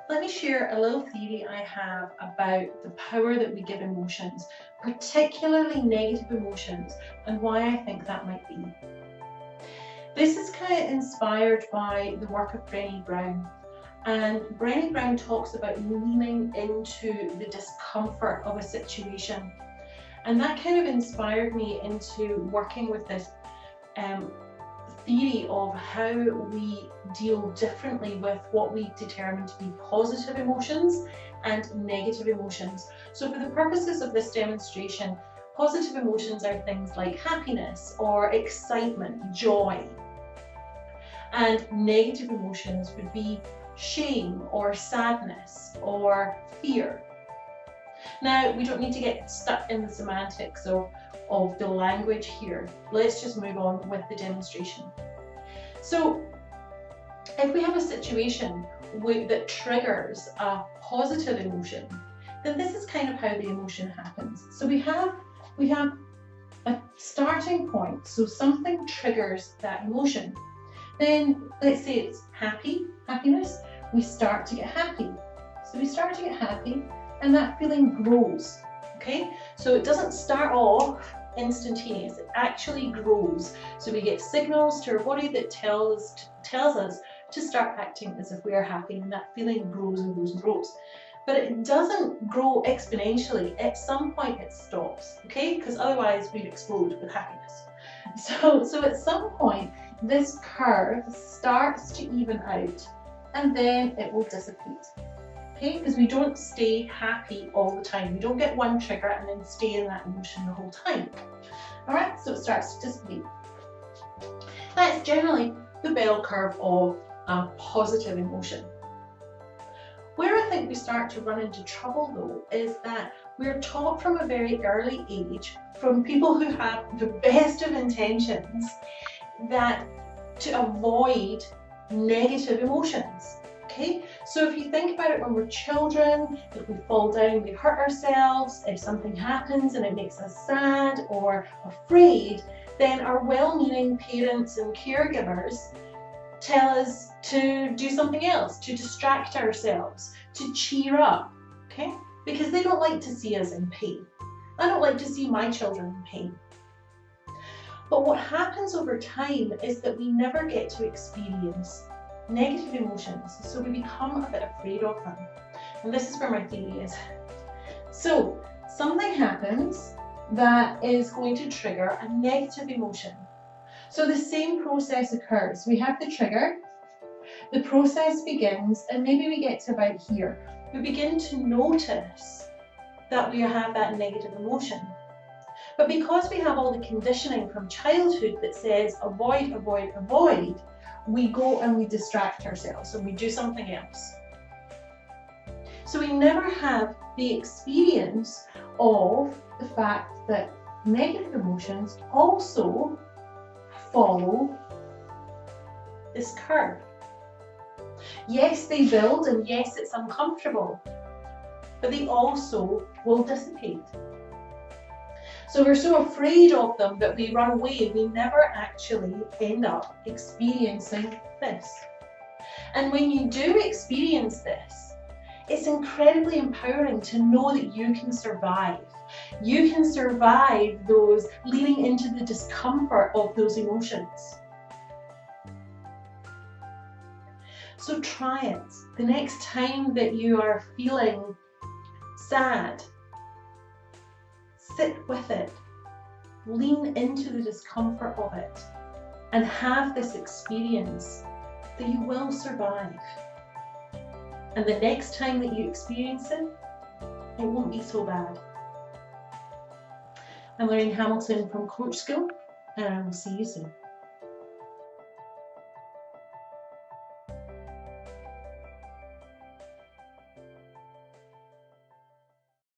let me share a little theory I have about the power that we give emotions, particularly negative emotions, and why I think that might be. This is kind of inspired by the work of Brené Brown. And Brené Brown talks about leaning into the discomfort of a situation. And that kind of inspired me into working with this theory of how we deal differently with what we determine to be positive emotions and negative emotions. So for the purposes of this demonstration, positive emotions are things like happiness or excitement, joy. And negative emotions would be shame or sadness or fear. Now, we don't need to get stuck in the semantics of the language here. Let's just move on with the demonstration. So, if we have a situation that triggers a positive emotion, then this is kind of how the emotion happens. So we have a starting point. So something triggers that emotion. Then let's say it's happiness. We start to get happy. So we start to get happy, and that feeling grows. Okay, so it doesn't start off instantaneous, it actually grows. So we get signals to our body that tells us to start acting as if we are happy, and that feeling grows and grows and grows. But it doesn't grow exponentially. At some point it stops, okay? Because otherwise we'd explode with happiness. So at some point this curve starts to even out, and then it will dissipate. Okay, because we don't stay happy all the time. We don't get one trigger and then stay in that emotion the whole time. All right, so it starts to dissipate. That's generally the bell curve of a positive emotion. Where I think we start to run into trouble though is that we're taught from a very early age, from people who have the best of intentions, that to avoid negative emotions. Okay, so if you think about it, when we're children, if we fall down, we hurt ourselves, if something happens and it makes us sad or afraid, then our well-meaning parents and caregivers tell us to do something else, to distract ourselves, to cheer up, okay? Because they don't like to see us in pain. I don't like to see my children in pain. But what happens over time is that we never get to experience negative emotions, so we become a bit afraid of them. And this is where my theory is. So something happens that is going to trigger a negative emotion. So the same process occurs. We have the trigger, the process begins, and maybe we get to about here. We begin to notice that we have that negative emotion. But because we have all the conditioning from childhood that says avoid, avoid, avoid, we go and we distract ourselves and we do something else. So we never have the experience of the fact that negative emotions also follow this curve. Yes, they build, and yes, it's uncomfortable, but they also will dissipate. So we're so afraid of them that we run away. We never actually end up experiencing this. And when you do experience this, it's incredibly empowering to know that you can survive. You can survive those leaning into the discomfort of those emotions. So try it. The next time that you are feeling sad, sit with it, lean into the discomfort of it, and have this experience that you will survive. And the next time that you experience it, it won't be so bad. I'm Lorraine Hamilton from Coach School, and I will see you soon.